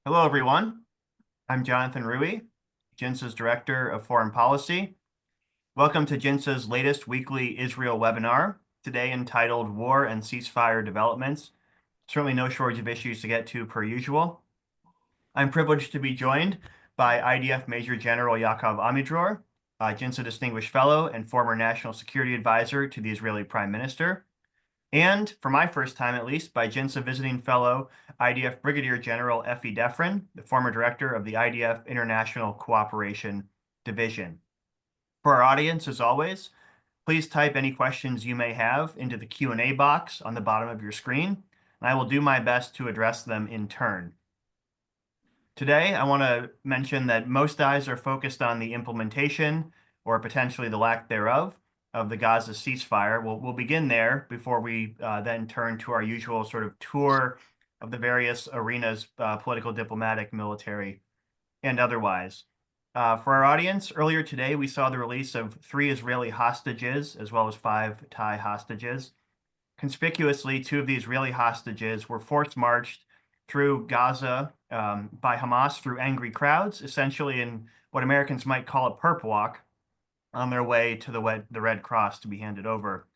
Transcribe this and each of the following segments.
Hello, everyone. I'm Jonathan Ruhe, JINSA's Director of Foreign Policy. Welcome to JINSA's latest weekly Israel webinar, today entitled War and Ceasefire Developments. Certainly no shortage of issues to get to per usual. I'm privileged to be joined by IDF Major General Yaakov Amidror, JINSA Distinguished Fellow and former National Security Advisor to the Israeli Prime Minister, and for my first time at least, by JINSA Visiting Fellow IDF Brigadier General Effie Defrin, the former director of the IDF International Cooperation Division. For our audience, as always, please type any questions you may have into the Q&A box on the bottom of your screen, and I will do my best to address them in turn. Today, I want to mention that most eyes are focused on the implementation, or potentially the lack thereof, of the Gaza ceasefire. We'll begin there before we then turn to our usual sort of tour of the various arenas, political, diplomatic, military, and otherwise. For our audience, earlier today, we saw the release of 3 Israeli hostages, as well as 5 Thai hostages. Conspicuously, 2 of the Israeli hostages were force-marched through Gaza by Hamas through angry crowds, essentially in what Americans might call a perp walk, on their way to the Red Cross to be handed over.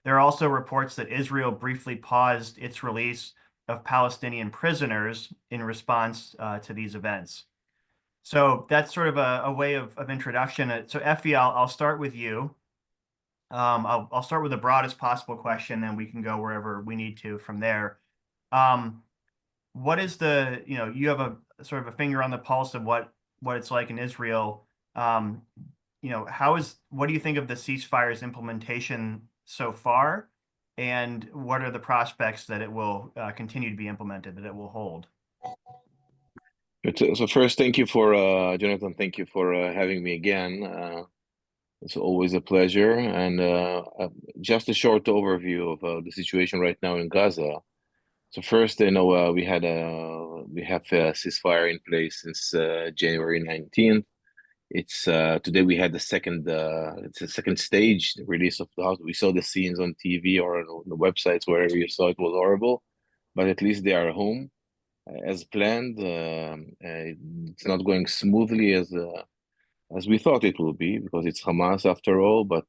There are also reports that Israel briefly paused its release of Palestinian prisoners in response to these events. So that's sort of a way of introduction. So Effie, I'll start with you. I'll start with the broadest possible question, and we can go wherever we need to from there. What is you have a sort of a finger on the pulse of what it's like in Israel. What do you think of the ceasefire's implementation so far, and what are the prospects that it will continue to be implemented, that it will hold? So first, thank you for Jonathan. Thank you for having me again. It's always a pleasure. And just a short overview of the situation right now in Gaza. So first, we have a ceasefire in place since January 19th. It's today we had the second it's the second stage, the release of the house. We saw the scenes on TV or on the websites, wherever you saw it was horrible, but at least they are home as planned. It's not going smoothly as we thought it will be, because it's Hamas after all, but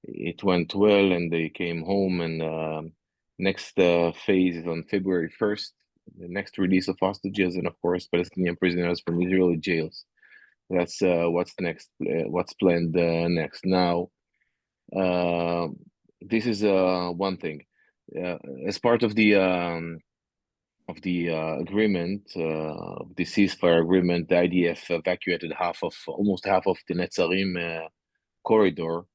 it went well and they came home. And next phase is on February 1st, the next release of hostages, and of course Palestinian prisoners from Israeli jails. That's what's next, what's planned next. Now, this is one thing. As part of the agreement, the ceasefire agreement, the IDF evacuated almost half of the Netzarim corridor.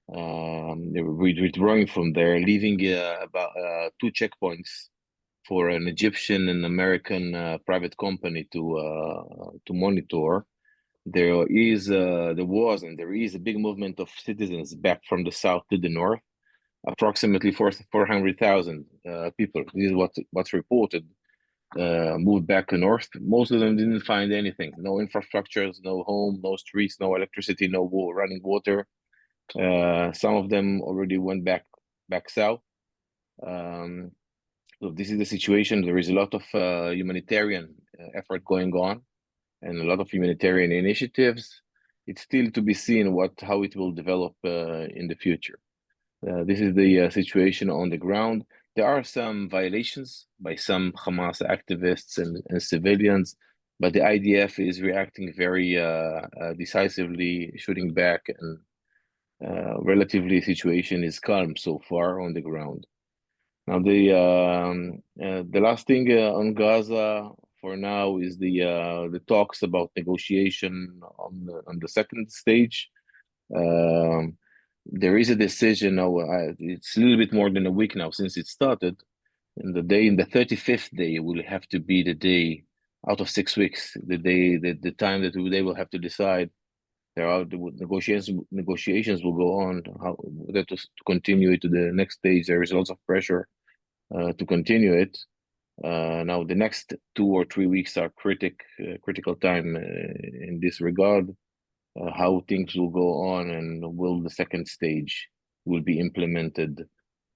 They were withdrawing from there, leaving about 2 checkpoints for an Egyptian and American private company to monitor. There was and there is a big movement of citizens back from the south to the north, approximately 400,000 people. This is what's reported. Moved back to north. Most of them didn't find anything. No infrastructures, no home, no streets, no electricity, no running water. Some of them already went back south. So this is the situation. There is a lot of humanitarian effort going on, and a lot of humanitarian initiatives. It's still to be seen how it will develop in the future. This is the situation on the ground. There are some violations by some Hamas activists and civilians, but the IDF is reacting very decisively, shooting back, and relatively situation is calm so far on the ground. Now the last thing on Gaza for now is the talks about negotiation on the second stage. There is a decision now. It's a little bit more than a week now since it started. And the 35th day will have to be the day out of 6 weeks, the time that they will have to decide. The negotiations will go on, whether to continue it to the next stage. There is lots of pressure to continue it. Now the next 2 or 3 weeks are critical time in this regard. How things will go on, and will the second stage will be implemented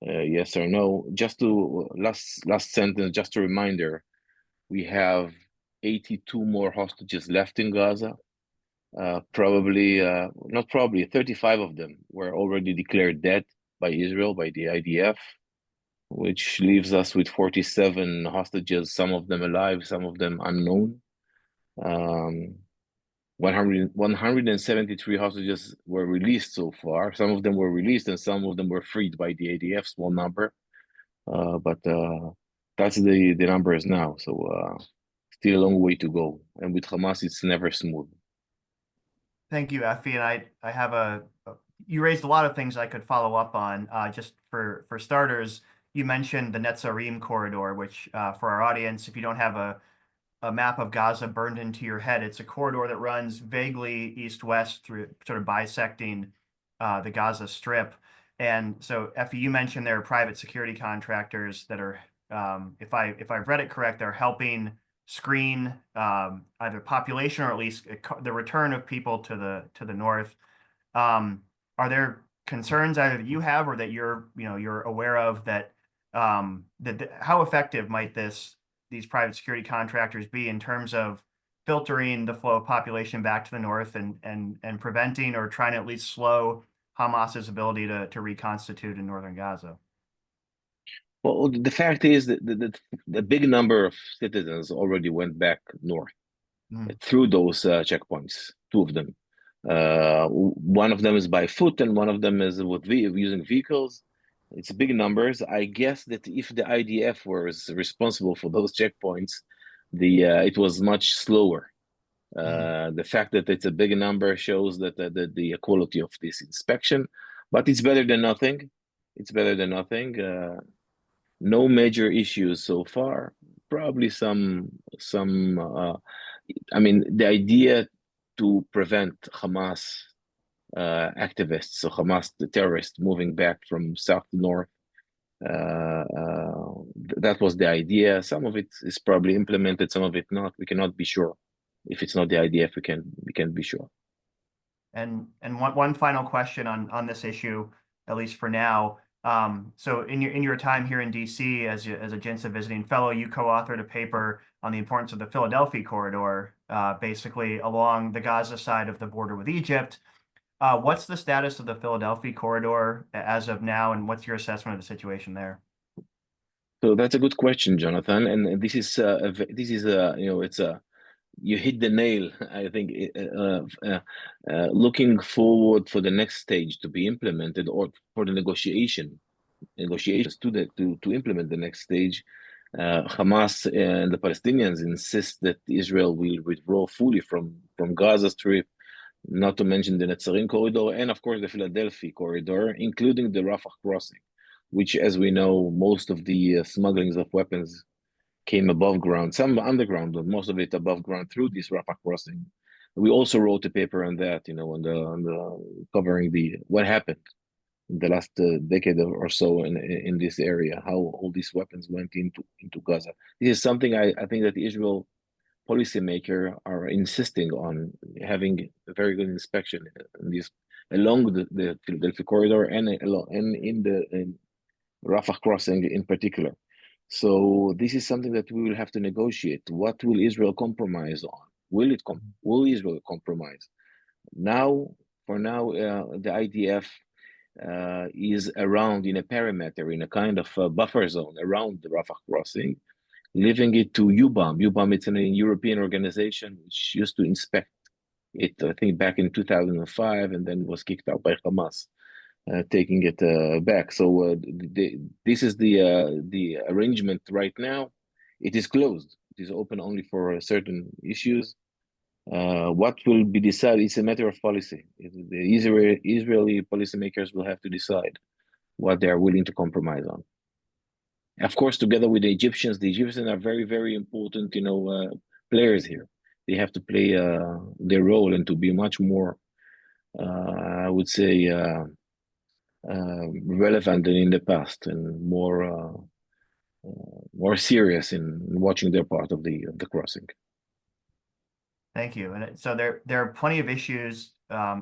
yes or no. Just to last sentence, just a reminder, we have 82 more hostages left in Gaza. Not probably, 35 of them were already declared dead by Israel, by the IDF, which leaves us with 47 hostages, some of them alive, some of them unknown. 173 hostages were released so far. Some of them were released and some of them were freed by the ADF, small number. But that's the numbers now. So still a long way to go. And with Hamas, it's never smooth. Thank you, Effie. And I have you raised a lot of things I could follow up on. Just for starters, you mentioned the Netzarim corridor, which for our audience, if you don't have a map of Gaza burned into your head, it's a corridor that runs vaguely east-west through sort of bisecting the Gaza Strip. And so, Effie, you mentioned there are private security contractors that are, if I've read it correct, they're helping screen either population or at least the return of people to the north. Are there concerns either that you have or that you're aware of that how effective might these private security contractors be in terms of filtering the flow of population back to the north and preventing or trying to at least slow Hamas's ability to reconstitute in northern Gaza? Well, the fact is that the big number of citizens already went back north Mm. through those checkpoints, two of them. One of them is by foot and one of them is using vehicles. It's big numbers. I guess that if the IDF was responsible for those checkpoints, it was much slower. Mm. The fact that it's a big number shows that the quality of this inspection, but it's better than nothing. It's better than nothing. No major issues so far. Probably some. I mean, the idea to prevent Hamas activists, so Hamas the terrorists, moving back from south to north. That was the idea. Some of it is probably implemented, some of it not. We cannot be sure. If it's not the IDF, we can be sure. And one final question on this issue, at least for now. So in your time here in DC as a JINSA visiting fellow, you co-authored a paper on the importance of the Philadelphia corridor, basically along the Gaza side of the border with Egypt. What's the status of the Philadelphia corridor as of now, and what's your assessment of the situation there? So that's a good question, Jonathan. And it's a you hit the nail. I think looking forward for the next stage to be implemented or for the negotiations to implement the next stage. Hamas and the Palestinians insist that Israel will withdraw fully from Gaza Strip, not to mention the Netzarim corridor and of course the Philadelphia corridor, including the Rafah crossing, which, as we know, most of the smugglings of weapons came above ground, some underground, but most of it above ground through this Rafah crossing. We also wrote a paper on that, on the covering the what happened in the last decade or so in this area, how all these weapons went into Gaza. This is something I think that the Israel policymaker are insisting on having a very good inspection in this along the Philadelphia corridor and in the Rafah crossing in particular. So this is something that we will have to negotiate. What will Israel compromise on? Will Israel compromise? Now, for now, the IDF is around in a perimeter, in a kind of buffer zone around the Rafah crossing, leaving it to UBAM. UBAM, it's a European organization which used to inspect it, I think, back in 2005, and then was kicked out by Hamas, taking it back. So this is the arrangement right now. It is closed. It is open only for certain issues. What will be decided is a matter of policy. The Israeli policymakers will have to decide what they are willing to compromise on. Of course, together with the Egyptians are very, very important, players here. They have to play their role and to be much more, I would say, relevant than in the past and more serious in watching their part of the crossing. Thank you. And so there are plenty of issues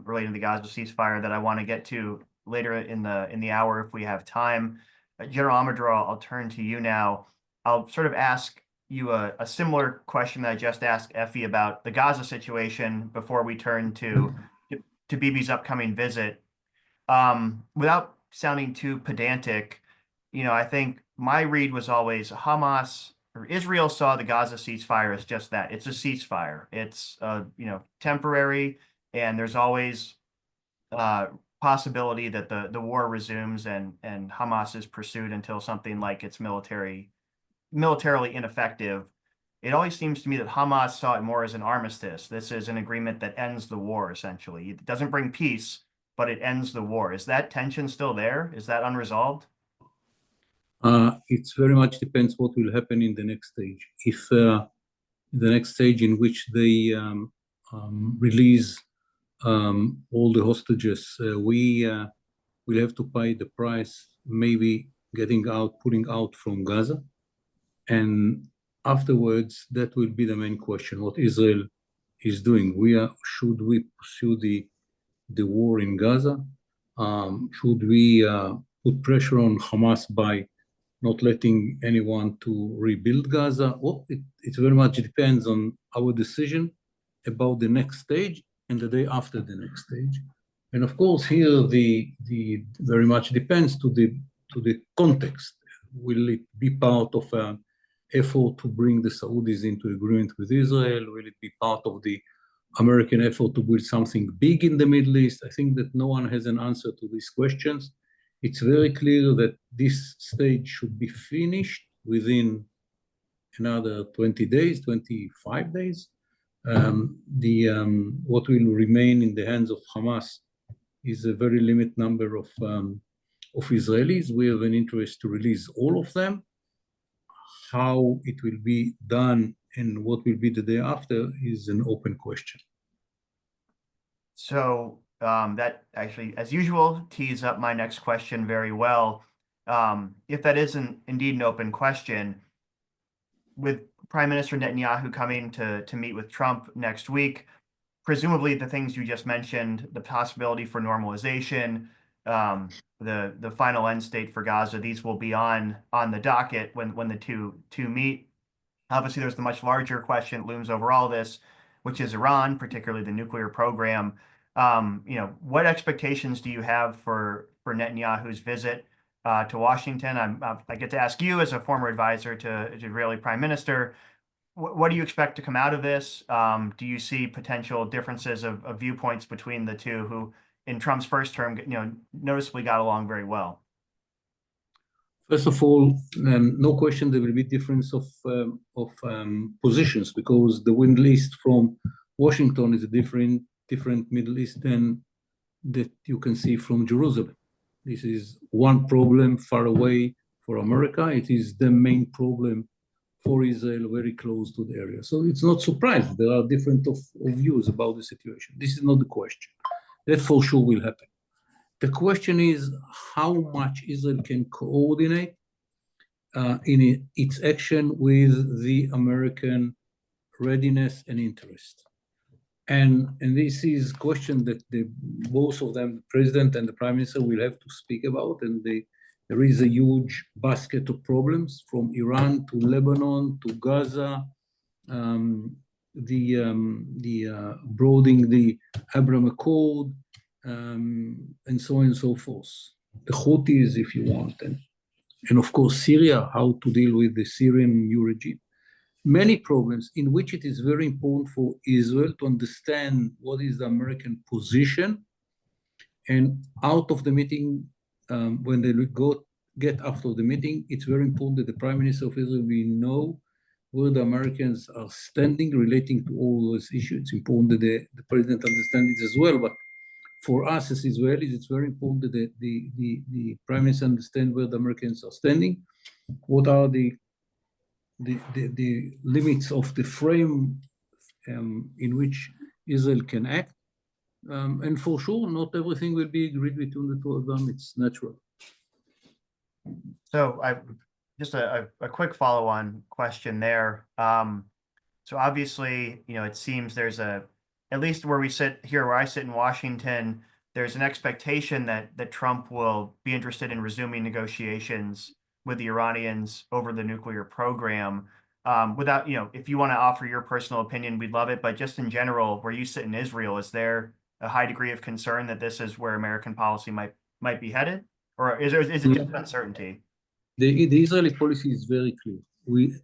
related to the Gaza ceasefire that I want to get to later in the hour if we have time. General Amidror, I'll turn to you now. I'll sort of ask you a similar question that I just asked Effie about the Gaza situation before we turn to Bibi's upcoming visit. Without sounding too pedantic, I think my read was always Hamas or Israel saw the Gaza ceasefire as just that. It's a ceasefire. It's temporary, and there's always uh, possibility that the war resumes and Hamas is pursued until something like it's militarily ineffective. It always seems to me that Hamas saw it more as an armistice. This is an agreement that ends the war, essentially. It doesn't bring peace, but it ends the war. Is that tension still there? Is that unresolved? It's very much depends what will happen in the next stage. If the next stage in which they release all the hostages, we will have to pay the price, maybe pulling out from Gaza. And afterwards, that will be the main question, what Israel is doing. Should we pursue the war in Gaza? Should we put pressure on Hamas by not letting anyone to rebuild Gaza? Well, it very much depends on our decision about the next stage and the day after the next stage. And of course, here the very much depends to the context. Will it be part of an effort to bring the Saudis into agreement with Israel? Will it be part of the American effort to build something big in the Middle East? I think that no one has an answer to these questions. It's very clear that this stage should be finished within another 20 days, 25 days. What will remain in the hands of Hamas is a very limited number of Israelis. We have an interest to release all of them. How it will be done and what will be the day after is an open question. So that actually, as usual, tees up my next question very well. If that isn't indeed an open question, with Prime Minister Netanyahu coming to meet with Trump next week, presumably the things you just mentioned, the possibility for normalization, the final end state for Gaza, these will be on the docket when the two meet. Obviously, there's the much larger question that looms over all this, which is Iran, particularly the nuclear program. What expectations do you have for Netanyahu's visit to Washington? I get to ask you as a former advisor to Israeli Prime Minister, what do you expect to come out of this? Do you see potential differences of viewpoints between the two, who in Trump's first term, noticeably got along very well? First of all, no question there will be difference of positions, because the Middle East from Washington is a different Middle East than that you can see from Jerusalem. This is one problem far away for America. It is the main problem for Israel, very close to the area. So it's not surprising. There are different of views about the situation. This is not the question. That for sure will happen. The question is how much Israel can coordinate in its action with the American readiness and interest. And this is a question that both of them, the president and the prime minister, will have to speak about. And there is a huge basket of problems from Iran to Lebanon to Gaza, broadening the Abraham Accord, and so on and so forth. The Houthis, if you want, and of course Syria, how to deal with the Syrian new regime. Many problems in which it is very important for Israel to understand what is the American position. And out of the meeting, when they get after the meeting, it's very important that the Prime Minister of Israel will know where the Americans are standing relating to all those issues. It's important that the President understands it as well, but for us as Israelis, it's very important that the Prime Minister understand where the Americans are standing, what are the limits of the frame in which Israel can act. And for sure, not everything will be agreed between the two of them. It's natural. So just a quick follow-on question there. So obviously, it seems there's at least where I sit in Washington, there's an expectation that Trump will be interested in resuming negotiations with the Iranians over the nuclear program. Without, if you want to offer your personal opinion, we'd love it. But just in general, where you sit in Israel, is there a high degree of concern that this is where American policy might be headed, or is it just uncertainty? The Israeli policy is very clear. We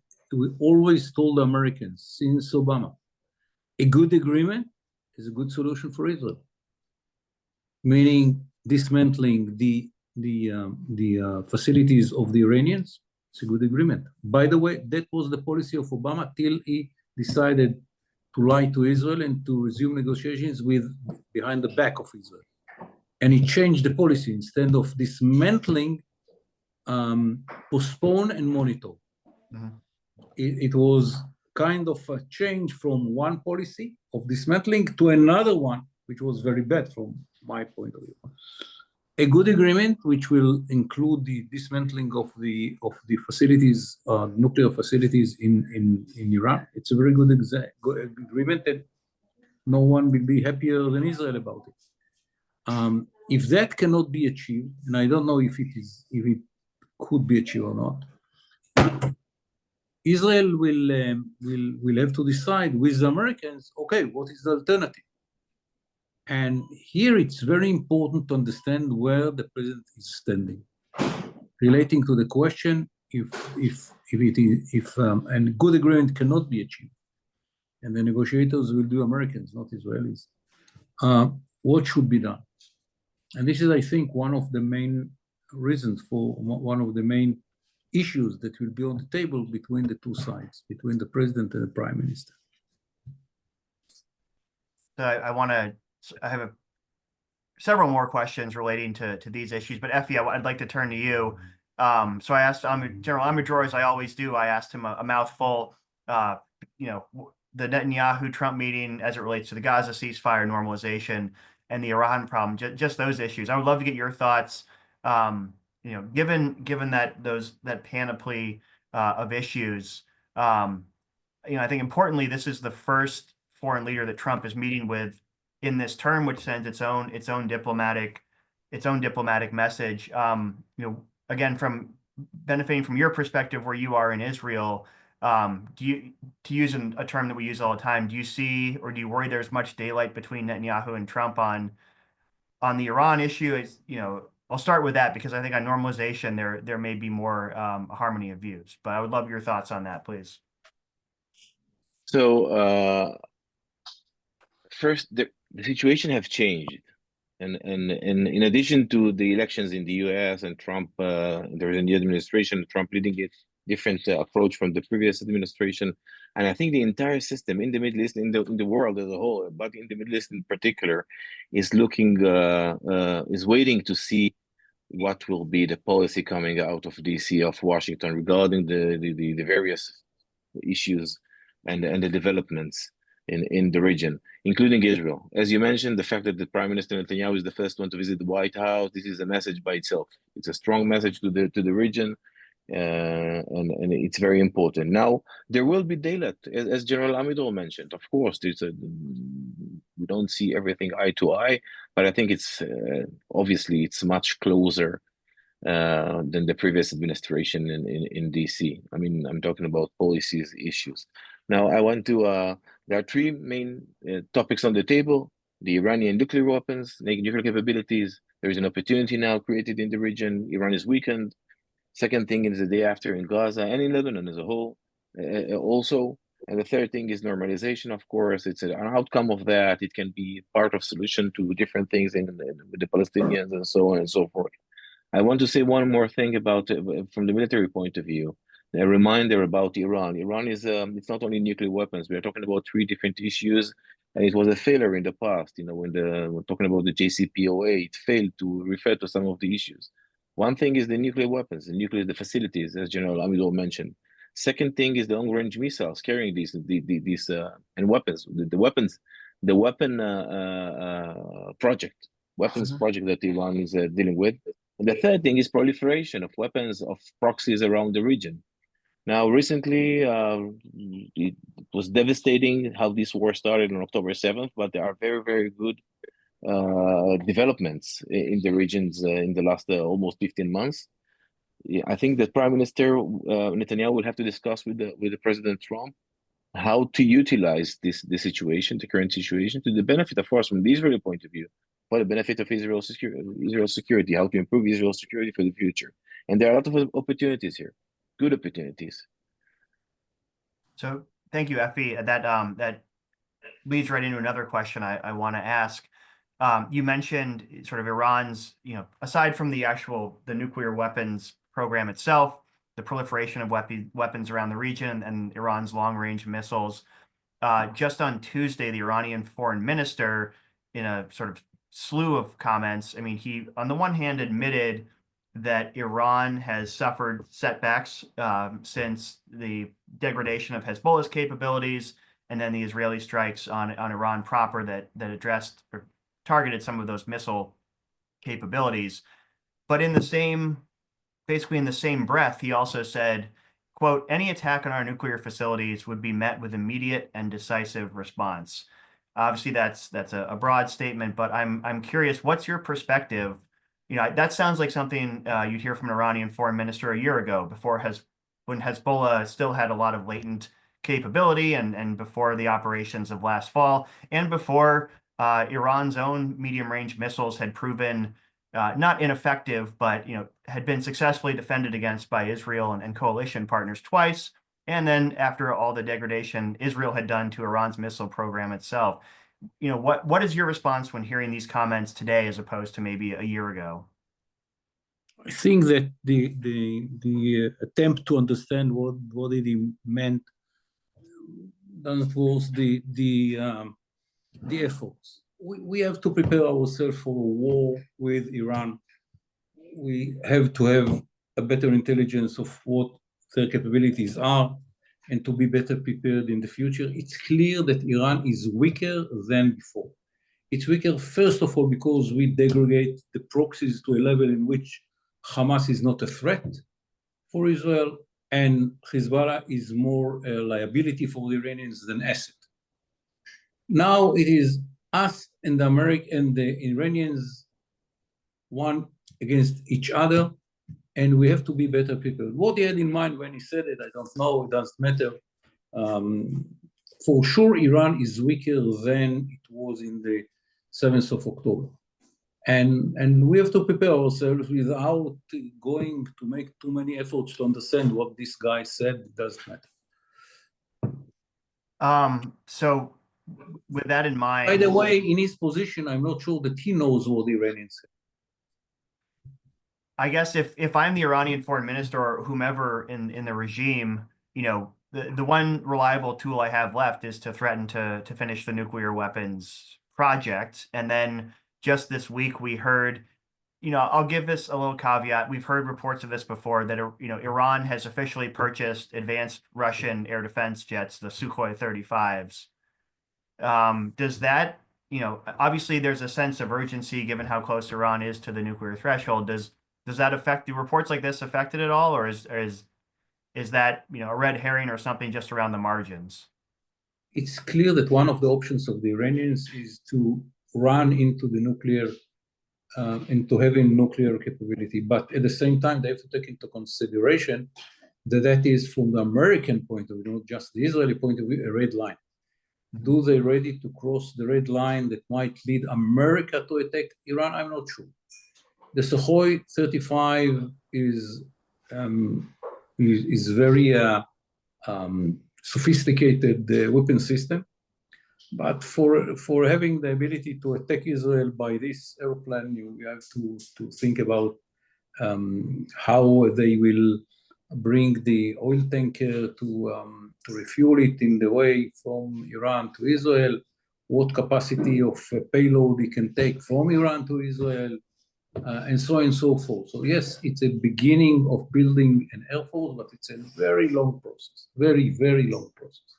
always told the Americans since Obama, a good agreement is a good solution for Israel, meaning dismantling the facilities of the Iranians. It's a good agreement. By the way, that was the policy of Obama till he decided to lie to Israel and to resume negotiations behind the back of Israel. And he changed the policy. Instead of dismantling, postpone and monitor. Mm-hmm. It was kind of a change from one policy of dismantling to another one, which was very bad from my point of view. A good agreement, which will include the dismantling of the facilities, nuclear facilities in Iran. It's a very good agreement, and no one will be happier than Israel about it. If that cannot be achieved, and I don't know if it could be achieved or not, Israel will have to decide with the Americans, okay, what is the alternative? And here it's very important to understand where the president is standing, relating to the question if a good agreement cannot be achieved, and the negotiators will do Americans, not Israelis. What should be done? And this is, I think, one of the main reasons for one of the main issues that will be on the table between the two sides, between the president and the prime minister. I have several more questions relating to these issues, but Effie, I'd like to turn to you. So I asked General Amidror, as I always do, I asked him a mouthful, the Netanyahu-Trump meeting as it relates to the Gaza ceasefire normalization and the Iran problem, just those issues. I would love to get your thoughts, given that panoply of issues. I think importantly, this is the first foreign leader that Trump is meeting with in this term, which sends its own diplomatic message. Again, from benefiting from your perspective where you are in Israel, to use a term that we use all the time, do you see or do you worry there's much daylight between Netanyahu and Trump on the Iran issue? I'll start with that because I think on normalization there may be more harmony of views, but I would love your thoughts on that, please. So first, the situation have changed, and in addition to the elections in the U.S. and Trump, there is a new administration, Trump leading it, different approach from the previous administration, and I think the entire system in the Middle East, in the world as a whole, but in the Middle East in particular, is waiting to see what will be the policy coming out of D.C., of Washington, regarding the various issues and the developments in the region, including Israel. As you mentioned, the fact that the Prime Minister Netanyahu is the first one to visit the White House, this is a message by itself. It's a strong message to the region, and it's very important. Now, there will be daylight, as General Amidror mentioned. Of course, we don't see everything eye to eye, but I think it's obviously it's much closer than the previous administration in DC. I mean, I'm talking about policies, issues. Now, I want to, there are three main topics on the table: the Iranian nuclear weapons, nuclear capabilities. There is an opportunity now created in the region. Iran is weakened. Second thing is the day after in Gaza and in Lebanon as a whole also. And the third thing is normalization, of course. It's an outcome of that. It can be part of solution to different things with the Palestinians and so on and so forth. I want to say one more thing about, from the military point of view, a reminder about Iran. Iran is, it's not only nuclear weapons. We are talking about three different issues, and it was a failure in the past. When we're talking about the JCPOA, it failed to refer to some of the issues. One thing is the nuclear weapons, the facilities, as General Amidror mentioned. Second thing is the long-range missiles carrying these and weapons. The weapon project, project that Iran is dealing with. And the third thing is proliferation of weapons, of proxies around the region. Now, recently, it was devastating how this war started on October 7th, but there are very, very good developments in the regions in the last almost 15 months. Yeah, I think that Prime Minister Netanyahu will have to discuss with the President Trump how to utilize the situation, the current situation, to the benefit, of course, from the Israeli point of view, for the benefit of Israel's security, how to improve Israel's security for the future. And there are a lot of opportunities here, good opportunities. So thank you, Effie. That leads right into another question I want to ask. You mentioned sort of Iran's, aside from the nuclear weapons program itself, the proliferation of weapons around the region and Iran's long-range missiles. Just on Tuesday, the Iranian foreign minister, in a sort of slew of comments, I mean, he, on the one hand, admitted that Iran has suffered setbacks since the degradation of Hezbollah's capabilities, and then the Israeli strikes on Iran proper that addressed or targeted some of those missile capabilities. But basically in the same breath, he also said, quote, "Any attack on our nuclear facilities would be met with immediate and decisive response." Obviously, that's a broad statement, but I'm curious, what's your perspective? That sounds like something you'd hear from an Iranian foreign minister a year ago, when Hezbollah still had a lot of latent capability, and before the operations of last fall, and before Iran's own medium-range missiles had proven not ineffective, but had been successfully defended against by Israel and coalition partners twice. And then after all the degradation Israel had done to Iran's missile program itself, what is your response when hearing these comments today as opposed to maybe a year ago? I think that the attempt to understand what it meant was the efforts. We have to prepare ourselves for a war with Iran. We have to have a better intelligence of what their capabilities are and to be better prepared in the future. It's clear that Iran is weaker than before. It's weaker, first of all, because we degrade the proxies to a level in which Hamas is not a threat for Israel, and Hezbollah is more a liability for the Iranians than asset. Now it is us and the Iranians, one against each other, and we have to be better prepared. What he had in mind when he said it, I don't know, it doesn't matter. For sure, Iran is weaker than it was in the 7th of October. And we have to prepare ourselves without going to make too many efforts to understand what this guy said. It doesn't matter. So with that in mind, by the way, in his position, I'm not sure that he knows what the Iranians said. I guess if I'm the Iranian foreign minister or whomever in the regime, the one reliable tool I have left is to threaten to finish the nuclear weapons project. And then just this week we heard, I'll give this a little caveat. We've heard reports of this before that, Iran has officially purchased advanced Russian air defense jets, the Sukhoi 35s. Does that, obviously there's a sense of urgency given how close Iran is to the nuclear threshold. Does that affect, do reports like this affect it at all, or is that a red herring or something just around the margins? It's clear that one of the options of the Iranians is to run into the nuclear, into having nuclear capability. But at the same time, they have to take into consideration that is, from the American point of view, not just the Israeli point of view, a red line. Do they ready to cross the red line that might lead America to attack Iran? I'm not sure. The Sukhoi 35 is very sophisticated weapon system, but for having the ability to attack Israel by this airplane, you have to think about how they will bring the oil tanker to refuel it in the way from Iran to Israel, what capacity of payload it can take from Iran to Israel, and so on and so forth. So yes, it's a beginning of building an air force, but it's a very long process, very, very long process.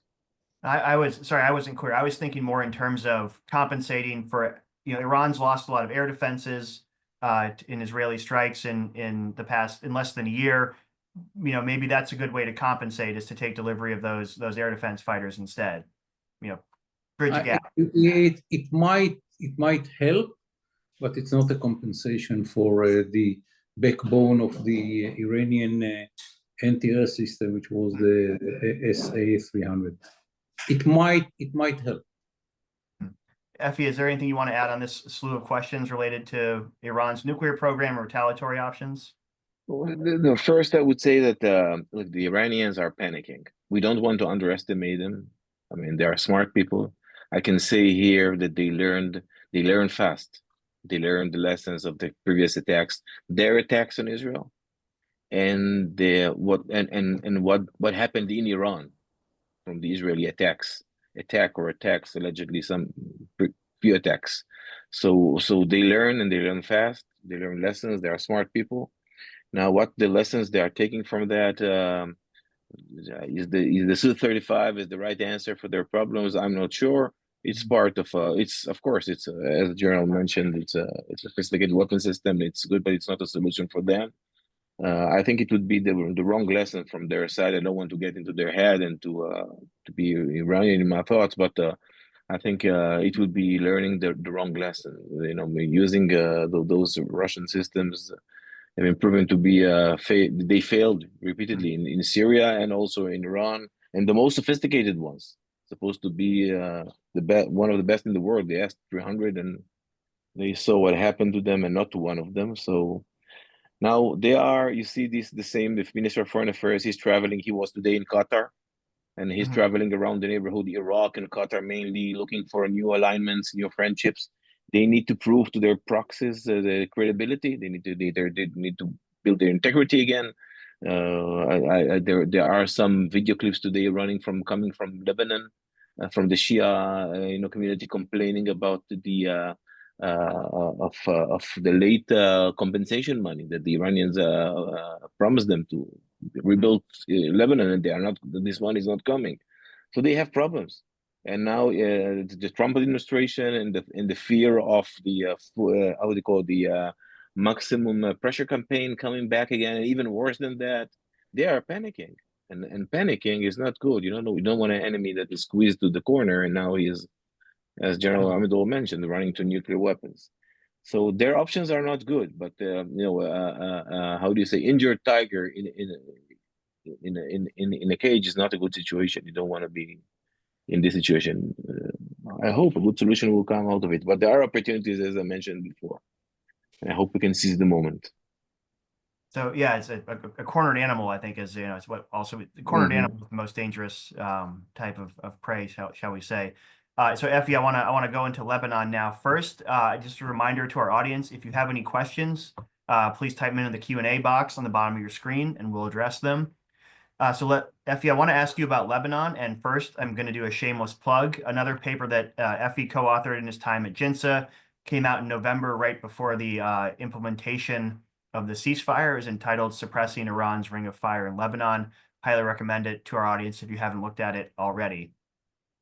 I wasn't clear. I was thinking more in terms of compensating for, Iran's lost a lot of air defenses in Israeli strikes in less than a year. Maybe that's a good way to compensate, is to take delivery of those air defense fighters instead. Bridge the gap. It might might help, but it's not a compensation for the backbone of the Iranian anti-air system, which was the SA-300. It might help. Effie, is there anything you want to add on this slew of questions related to Iran's nuclear program or retaliatory options? Well, the first, I would say that look, the Iranians are panicking. We don't want to underestimate them. I mean, they are smart people. I can say here that they learned fast. They learned the lessons of the previous attacks, their attacks on Israel, and what happened in Iran from the Israeli attacks, allegedly some few attacks. So they learn and they learn fast. They learn lessons. They are smart people. Now, what the lessons they are taking from that is the Su-35 is the right answer for their problems? I'm not sure. It's part of it's of course it's as the general mentioned, it's a sophisticated weapon system. It's good, but it's not a solution for them. I think it would be the wrong lesson from their side. I don't want to get into their head and to be Iranian in my thoughts, but I think it would be learning the wrong lesson. You know, using those Russian systems have been proven to be they failed repeatedly in Syria and also in Iran, and the most sophisticated ones, supposed to be one of the best in the world, the S-300, and they saw what happened to them and not to one of them. So now you see the same, the Minister of Foreign Affairs, he's traveling. He was today in Qatar, and he's traveling around the neighborhood, Iraq and Qatar mainly, looking for new alignments, new friendships. They need to prove to their proxies the credibility. They need to build their integrity again. There are some video clips today coming from Lebanon, from the Shia community, complaining about the of the late compensation money that the Iranians promised them to rebuild Lebanon, and they are not. This one is not coming, so they have problems. And now the Trump administration and the fear of the how do you call the maximum pressure campaign coming back again, and even worse than that, they are panicking, and panicking is not good. You know, we don't want an enemy that is squeezed to the corner, and now he is, as General Amidror mentioned, running to nuclear weapons. So their options are not good. But how do you say, injured tiger in a cage is not a good situation. You don't want to be in this situation. I hope a good solution will come out of it. But there are opportunities, as I mentioned before. And I hope we can seize the moment. So yeah, it's a cornered animal, I think, is, it's what also the cornered animal is the most dangerous type of prey, shall we say. So Effie, I want to go into Lebanon now. First, just a reminder to our audience, if you have any questions, please type them in the Q&A box on the bottom of your screen, and we'll address them. Effie, I want to ask you about Lebanon, and first I'm going to do a shameless plug. Another paper that Effie co-authored in his time at JINSA came out in November, right before the implementation of the ceasefire, is entitled "Suppressing Iran's Ring of Fire in Lebanon." Highly recommend it to our audience if you haven't looked at it already.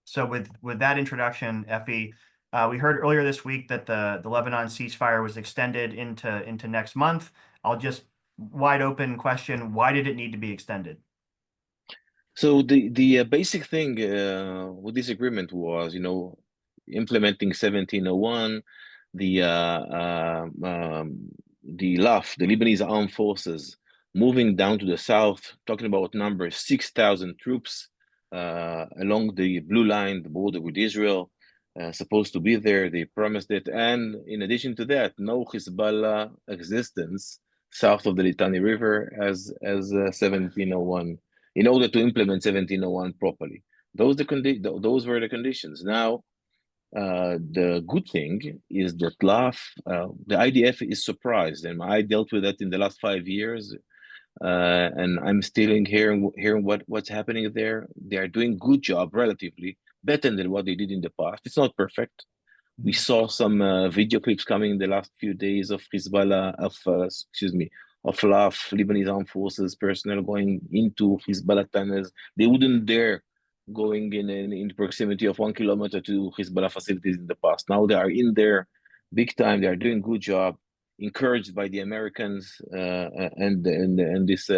So with that introduction, Effie, we heard earlier this week that the Lebanon ceasefire was extended into next month. I'll just wide open question: why did it need to be extended? So the basic thing with this agreement was, implementing 1701, the LAF, the Lebanese Armed Forces, moving down to the south, talking about numbers, 6,000 troops along the blue line, the border with Israel, supposed to be there. They promised it, and in addition to that, no Hezbollah existence south of the Litani River as 1701. In order to implement 1701 properly. Those were the conditions. Now, the good thing is that the IDF is surprised, and I dealt with that in the last 5 years, and I'm still hearing what's happening there. They are doing good job, relatively better than what they did in the past. It's not perfect. We saw some video clips coming in the last few days of Hezbollah, of LAF, Lebanese Armed Forces personnel going into Hezbollah tunnels. They wouldn't dare going in proximity of 1 kilometer to Hezbollah facilities in the past. Now they are in there big time. They are doing good job, encouraged by the Americans and this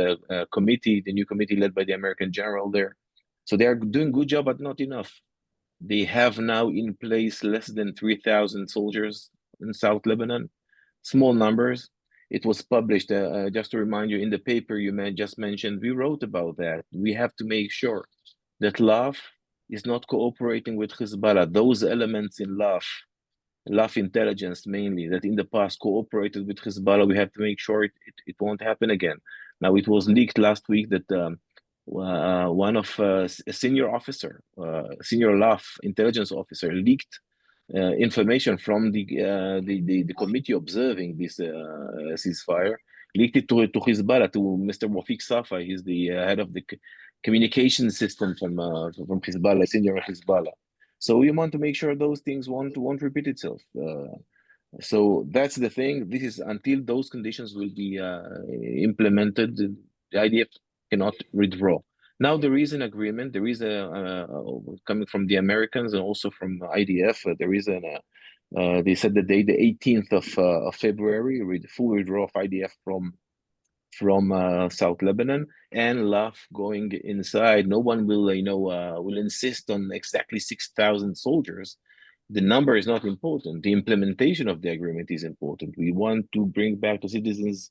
committee, the new committee led by the American general there. So they are doing good job, but not enough. They have now in place less than 3,000 soldiers in South Lebanon, small numbers. It was published, just to remind you, in the paper you just mentioned, we wrote about that. We have to make sure that LAF is not cooperating with Hezbollah. Those elements in LAF intelligence mainly, that in the past cooperated with Hezbollah, we have to make sure it won't happen again. Now, it was leaked last week that one of a senior officer, senior LAF intelligence officer, leaked information from the committee observing this ceasefire, leaked it to Hezbollah, to Mr. Wafiq Safa. He's the head of the communication system from Hezbollah, senior Hezbollah. So we want to make sure those things won't repeat itself. So that's the thing. This is until those conditions will be implemented, the IDF cannot withdraw. Now there is an agreement. There is coming from the Americans and also from IDF. There is they said the day, the 18th of February, with full withdrawal of IDF from South Lebanon, and LAF going inside. No one will, will insist on exactly 6,000 soldiers. The number is not important. The implementation of the agreement is important. We want to bring back the citizens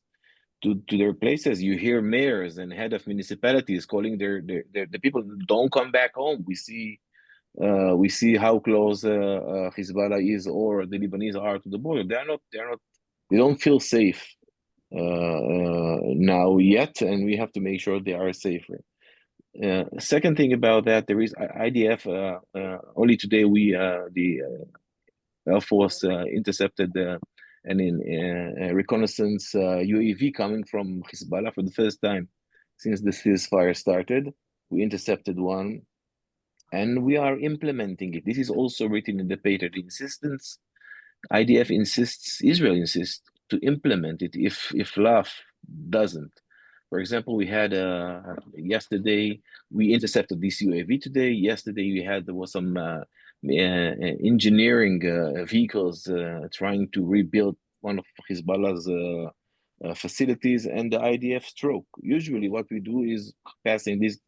to their places. You hear mayors and head of municipalities calling the people, don't come back home. We see how close Hezbollah is, or the Lebanese are to the border. They don't feel safe now yet, and we have to make sure they are safer. Second thing about that, there is IDF. Only today, the Air Force intercepted an reconnaissance UAV coming from Hezbollah for the first time since the ceasefire started. We intercepted one, and we are implementing it. This is also written in the paper. The insistence, IDF insists, Israel insists to implement it if LAF doesn't. For example, we had yesterday, we intercepted this UAV today. Yesterday, there was some engineering vehicles trying to rebuild one of Hezbollah's facilities, and the IDF stroke. Usually what we do is passing this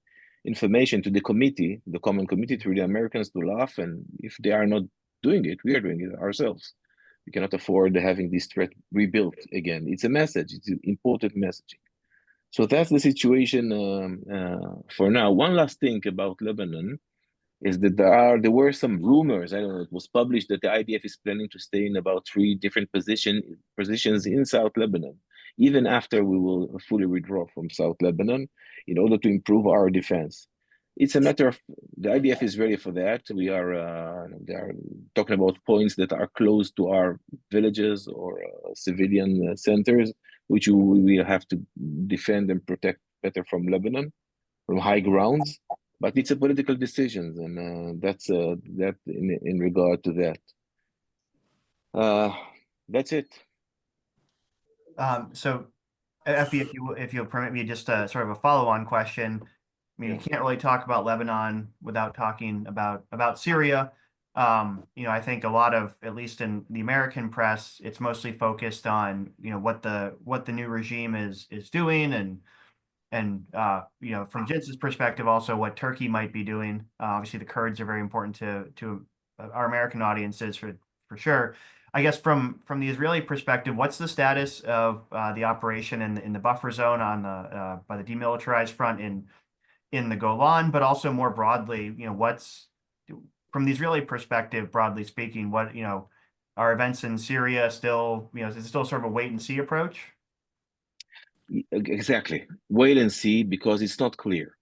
information to the committee, the common committee, through the Americans to LAF, and if they are not doing it, we are doing it ourselves. We cannot afford having this threat rebuilt again. It's a message, it's an important messaging. So that's the situation for now. One last thing about Lebanon is that there were some rumors. I don't know. It was published that the IDF is planning to stay in about 3 different positions in South Lebanon, even after we will fully withdraw from South Lebanon, in order to improve our defense. It's a matter of the IDF is ready for that. They are talking about points that are close to our villages or civilian centers, which we will have to defend and protect better from Lebanon, from high grounds. But it's a political decision, and that's that in regard to that. That's it. So, Effie, if you'll permit me just sort of a follow-on question. I mean, you can't really talk about Lebanon without talking about Syria. I think a lot of, at least in the American press, it's mostly focused on, what the new regime is doing, and from JINSA's perspective, also what Turkey might be doing. Obviously, the Kurds are very important to our American audiences for sure. I guess from the Israeli perspective, what's the status of the operation in the buffer zone on the by the demilitarized front in the Golan, but also more broadly, what's from the Israeli perspective, broadly speaking, what are events in Syria still, is it still sort of a wait and see approach? Exactly. Wait and see, because it's not clear.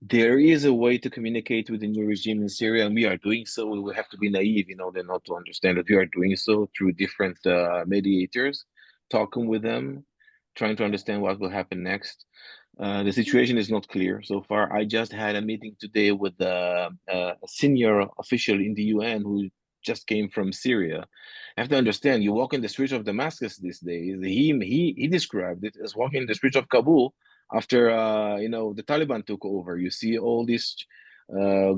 There is a way to communicate with the new regime in Syria, and we are doing so. We will have to be naive in order not to understand that we are doing so through different mediators, talking with them, trying to understand what will happen next. The situation is not clear so far. I just had a meeting today with a senior official in the UN who just came from Syria. I have to understand, you walk in the streets of Damascus these days, he described it as walking in the streets of Kabul after the Taliban took over. You see all these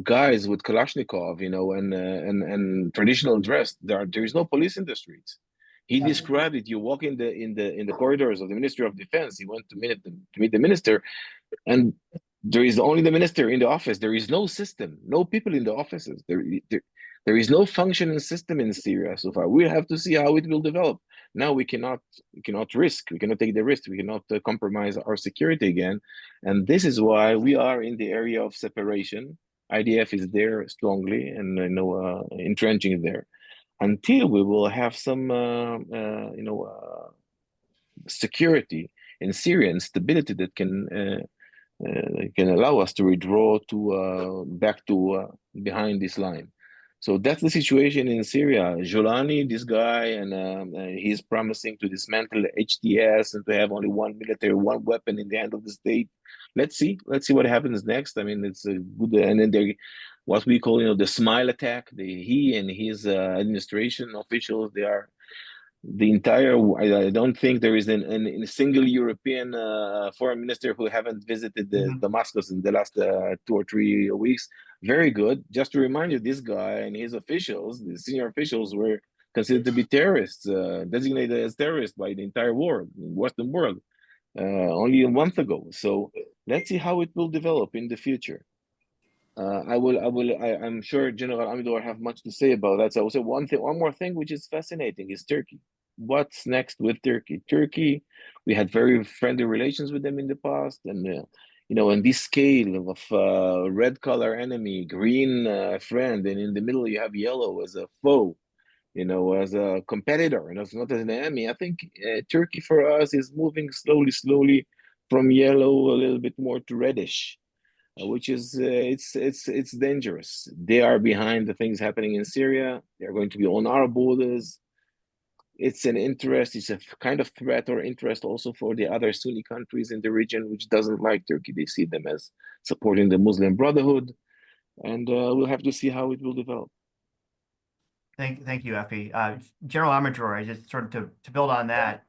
guys with Kalashnikov, and traditional dress. There is no police in the streets. He described it. You walk in the corridors of the Ministry of Defense. He went to meet the minister, and There is only the minister in the office. There is no system, no people in the offices. There is no functioning system in Syria so far. We'll have to see how it will develop. Now we cannot risk. We cannot take the risk. We cannot compromise our security again. And this is why we are in the area of separation. IDF is there strongly and entrenching there until we will have some security in Syria and stability that can allow us to withdraw to back to behind this line. So that's the situation in Syria. Jolani, this guy, and he's promising to dismantle HTS and to have only one weapon in the hand of the state. Let's see what happens next. I mean, it's a good, and then they, what we call, the smile attack. He and his administration officials, they are the entire. I don't think there is a single European foreign minister who haven't visited Damascus in the last 2 or 3 weeks. Very good. Just to remind you, this guy and his officials, the senior officials, were considered to be terrorists, designated as terrorists by the entire world, Western world, only a month ago. So let's see how it will develop in the future. I'm sure General Amidror have much to say about that. So I will say one more thing, which is fascinating, is Turkey. What's next with Turkey? Turkey, we had very friendly relations with them in the past, and in this scale of red color enemy, green friend, and in the middle you have yellow as a foe, as a competitor, and it's not as an enemy. I think Turkey for us is moving slowly from yellow a little bit more to reddish. Which is it's dangerous. They are behind the things happening in Syria. They're going to be on our borders. It's an interest. It's a kind of threat or interest also for the other Sunni countries in the region, which doesn't like Turkey. They see them as supporting the Muslim Brotherhood, and we'll have to see how it will develop. Thank you, Effie. General Amidror, I just sort of to build on that.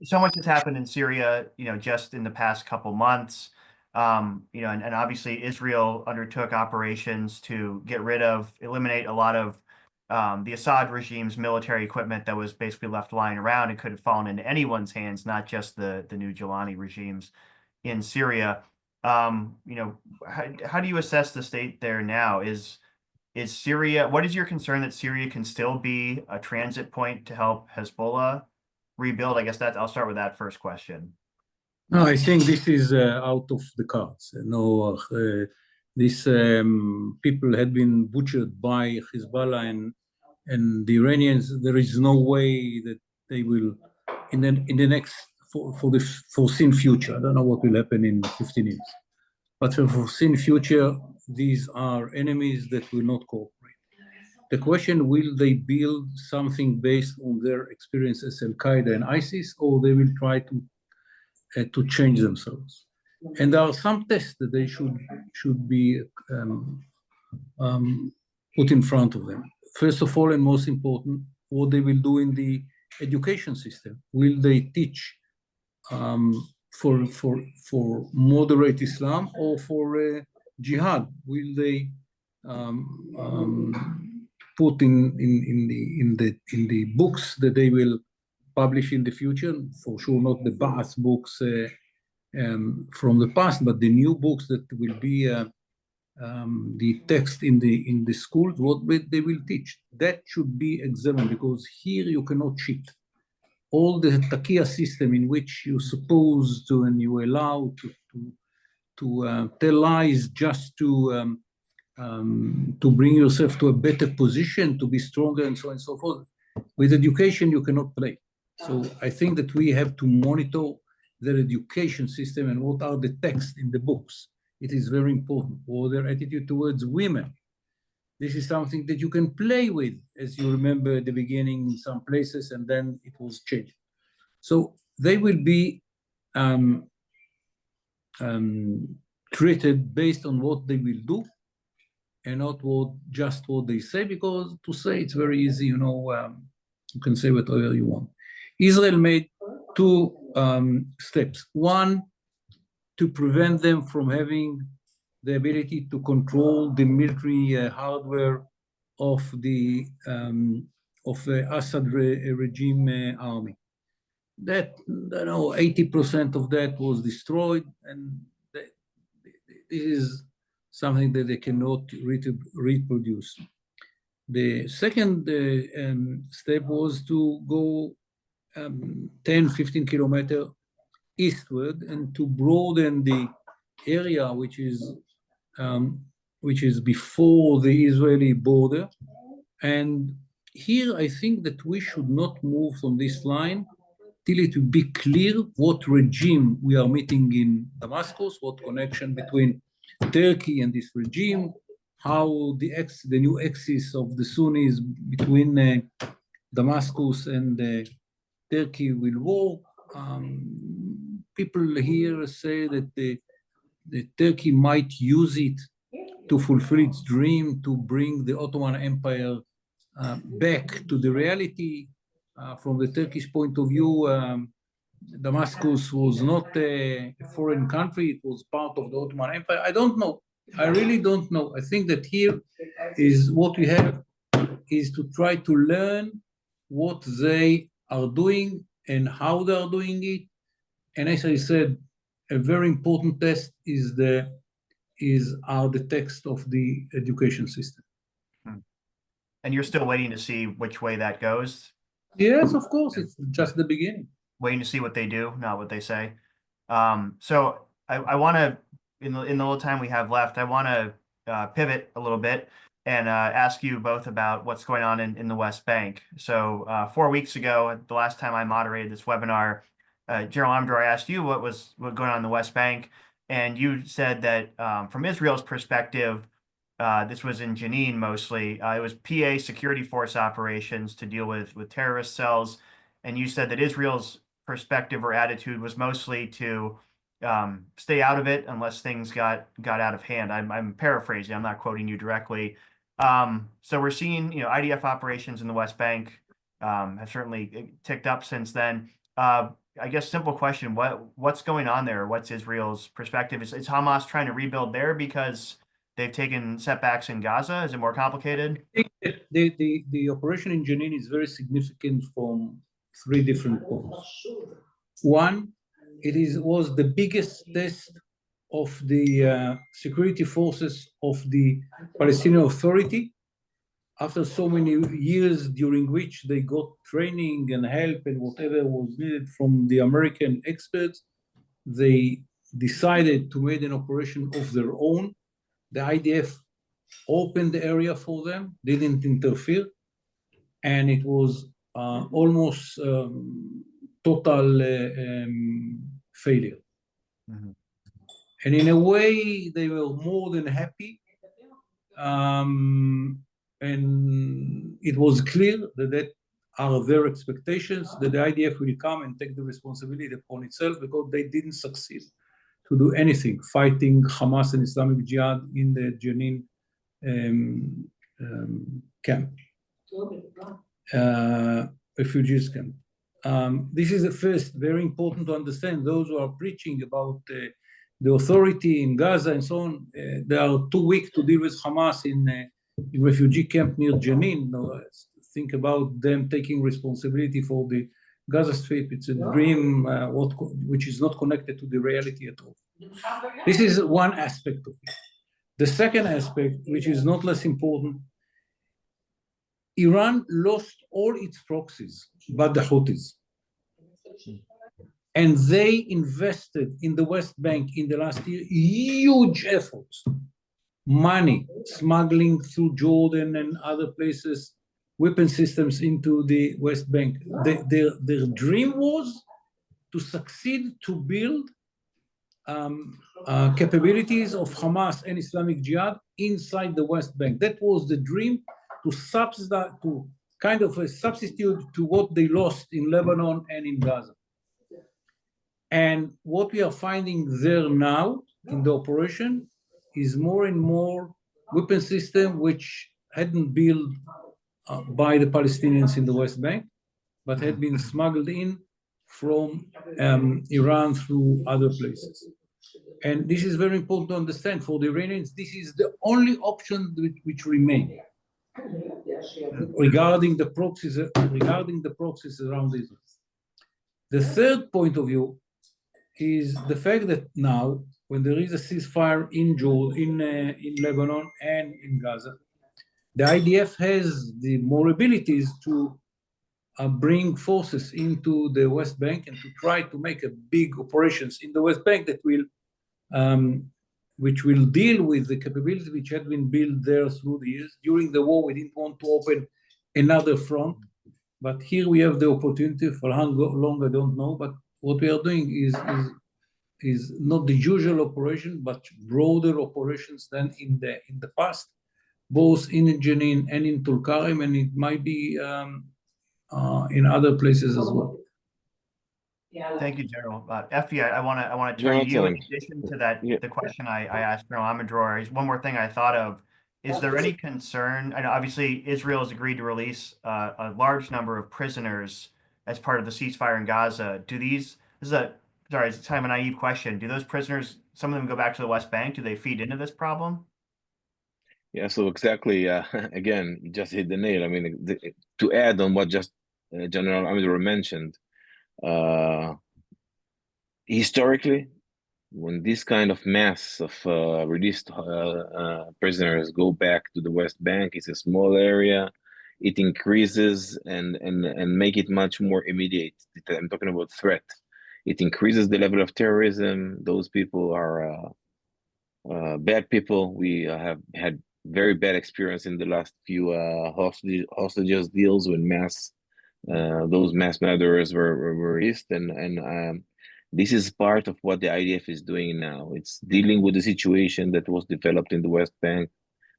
So much has happened in Syria, just in the past couple months. And obviously Israel undertook operations to eliminate a lot of the Assad regime's military equipment that was basically left lying around and could have fallen into anyone's hands, not just the new Jolani regimes in Syria. How do you assess the state there now? Is Syria, what is your concern that Syria can still be a transit point to help Hezbollah rebuild? I guess I'll start with that first question. No, I think this is out of the cards. These people had been butchered by Hezbollah and the Iranians. There is no way that they will, in the next, for the foreseen future, I don't know what will happen in 15 years, but for the foreseen future, these are enemies that will not cooperate. The question, will they build something based on their experience as Al-Qaeda and ISIS, or they will try to change themselves? And there are some tests that they should be put in front of them. First of all, and most important, what they will do in the education system. Will they teach for moderate Islam or for jihad? Will they put in the books that they will publish in the future? For sure, not the Ba'ath books from the past, but the new books that will be the text in the schools. What they will teach, that should be examined, because here you cannot cheat. All the taqiyya system in which you're supposed to and you allow to tell lies just to bring yourself to a better position, to be stronger, and so on and so forth. With education, you cannot play. So I think that we have to monitor their education system and what are the texts in the books. It is very important. Or their attitude towards women. This is something that you can play with, as you remember at the beginning in some places, and then it was changed. So they will be treated based on what they will do, and not just what they say, because to say it's very easy, you can say whatever you want. Israel made two steps. One, to prevent them from having the ability to control the military hardware of the Assad regime army. that, 80% of that was destroyed, and this is something that they cannot reproduce. The second step was to go 10, 15 kilometers eastward and to broaden the area which is before the Israeli border. And here I think that we should not move from this line till it will be clear what regime we are meeting in Damascus, what connection between Turkey and this regime, how the new axis of the Sunnis between Damascus and Turkey will work. People here say that the Turkey might use it to fulfill its dream to bring the Ottoman Empire back to the reality. From the Turkish point of view, Damascus was not a foreign country. It was part of the Ottoman Empire. I don't know. I really don't know. I think that here is what we have is to try to learn what they are doing and how they are doing it. And as I said, a very important test is the text of the education system. And you're still waiting to see which way that goes? Yes, of course. It's just the beginning. Waiting to see what they do, not what they say. So I want to, in the little time we have left, I want to pivot a little bit and ask you both about what's going on in the West Bank. So 4 weeks ago, the last time I moderated this webinar, General Amidror, I asked you what going on in the West Bank, and you said that from Israel's perspective, this was in Jenin mostly. It was PA security force operations to deal with terrorist cells, and you said that Israel's perspective or attitude was mostly to stay out of it unless things got out of hand. I'm paraphrasing. I'm not quoting you directly. So we're seeing, IDF operations in the West Bank have certainly ticked up since then. I guess simple question: what's going on there? What's Israel's perspective? Is Hamas trying to rebuild there because they've taken setbacks in Gaza? Is it more complicated? The operation in Jenin is very significant from 3 different points. One, was the biggest test of the security forces of the Palestinian Authority after so many years during which they got training and help and whatever was needed from the American experts. They decided to make an operation of their own. The IDF opened the area for them, didn't interfere, and it was almost total failure. Mm-hmm. And in a way, they were more than happy. And it was clear that are their expectations, that the IDF will come and take the responsibility upon itself because they didn't succeed to do anything, fighting Hamas and Islamic Jihad in the Jenin camp, refugees camp. This is the first, very important to understand. Those who are preaching about the authority in Gaza and so on, they are too weak to deal with Hamas in refugee camp near Jenin. No, think about them taking responsibility for the Gaza Strip. It's a dream which is not connected to the reality at all. This is one aspect of it. The second aspect, which is not less important, Iran lost all its proxies but the Houthis. And they invested in the West Bank in the last year huge efforts, money, smuggling through Jordan and other places, weapon systems into the West Bank. Their dream was to succeed to build capabilities of Hamas and Islamic Jihad inside the West Bank. That was the dream, to subsidize, to kind of a substitute to what they lost in Lebanon and in Gaza. And what we are finding there now in the operation is more and more weapon system which hadn't built by the Palestinians in the West Bank, but had been smuggled in from Iran through other places. And this is very important to understand. For the Iranians, this is the only option which remain regarding the proxies around Israel. The third point of view is the fact that now, when there is a ceasefire in Lebanon and in Gaza, the IDF has the more abilities to bring forces into the West Bank and to try to make a big operations in the West Bank that will, which will deal with the capability which had been built there through the years. During the war, we didn't want to open another front, but here we have the opportunity. For how long, I don't know, but what we are doing is not the usual operation, but broader operations than in the past, both in Jenin and in Tulkarem, and it might be in other places as well. Thank you, General. Effie, I want to turn to you. In addition to that, Yeah. the question I asked General Amidror, is one more thing I thought of. Is there any concern? I know obviously Israel has agreed to release a large number of prisoners as part of the ceasefire in Gaza. This is sorry, it's kind of a naive question. Do those prisoners, some of them go back to the West Bank? Do they feed into this problem? Yeah, so exactly. Again, you just hit the nail. I mean, to add on what just General Amidror mentioned, historically, when this kind of mass of released prisoners go back to the West Bank, it's a small area. It increases and make it much more immediate. I'm talking about threat. It increases the level of terrorism. Those people are bad people. We have had very bad experience in the last few hostages deals when those mass murderers were released, and this is part of what the IDF is doing now. It's dealing with the situation that was developed in the West Bank,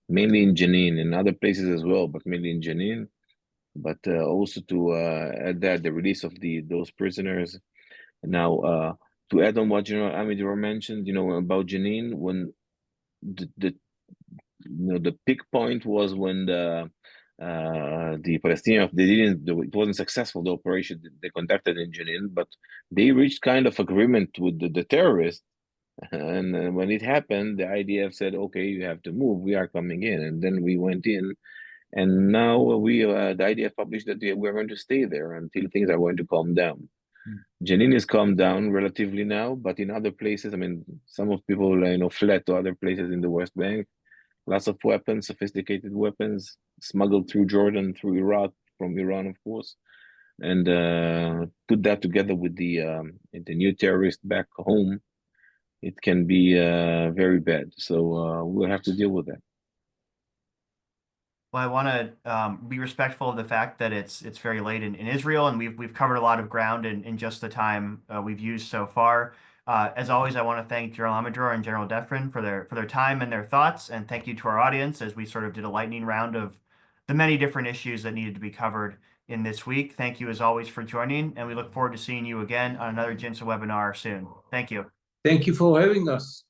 mainly in Jenin, and other places as well, but mainly in Jenin. But also to add that the release of those prisoners. Now, to add on what General Amidror mentioned, about Jenin, when the peak point was when the Palestinians, it wasn't successful, the operation they conducted in Jenin, but they reached kind of agreement with the terrorists, and when it happened, the IDF said, okay, you have to move, we are coming in, and then we went in, and now the IDF published that we're going to stay there until things are going to calm down. Jenin is calmed down relatively now, but in other places, I mean, some of people fled to other places in the West Bank. Lots of weapons, sophisticated weapons, smuggled through Jordan, through Iraq, from Iran, of course, and put that together with the new terrorists back home, it can be very bad. So we'll have to deal with that. Well, I want to be respectful of the fact that it's very late in Israel, and we've covered a lot of ground in just the time we've used so far. As always, I want to thank General Amidror and General Defrin for their time and their thoughts, and thank you to our audience as we sort of did a lightning round of the many different issues that needed to be covered in this week. Thank you as always for joining, and we look forward to seeing you again on another JINSA webinar soon. Thank you. Thank you for having us.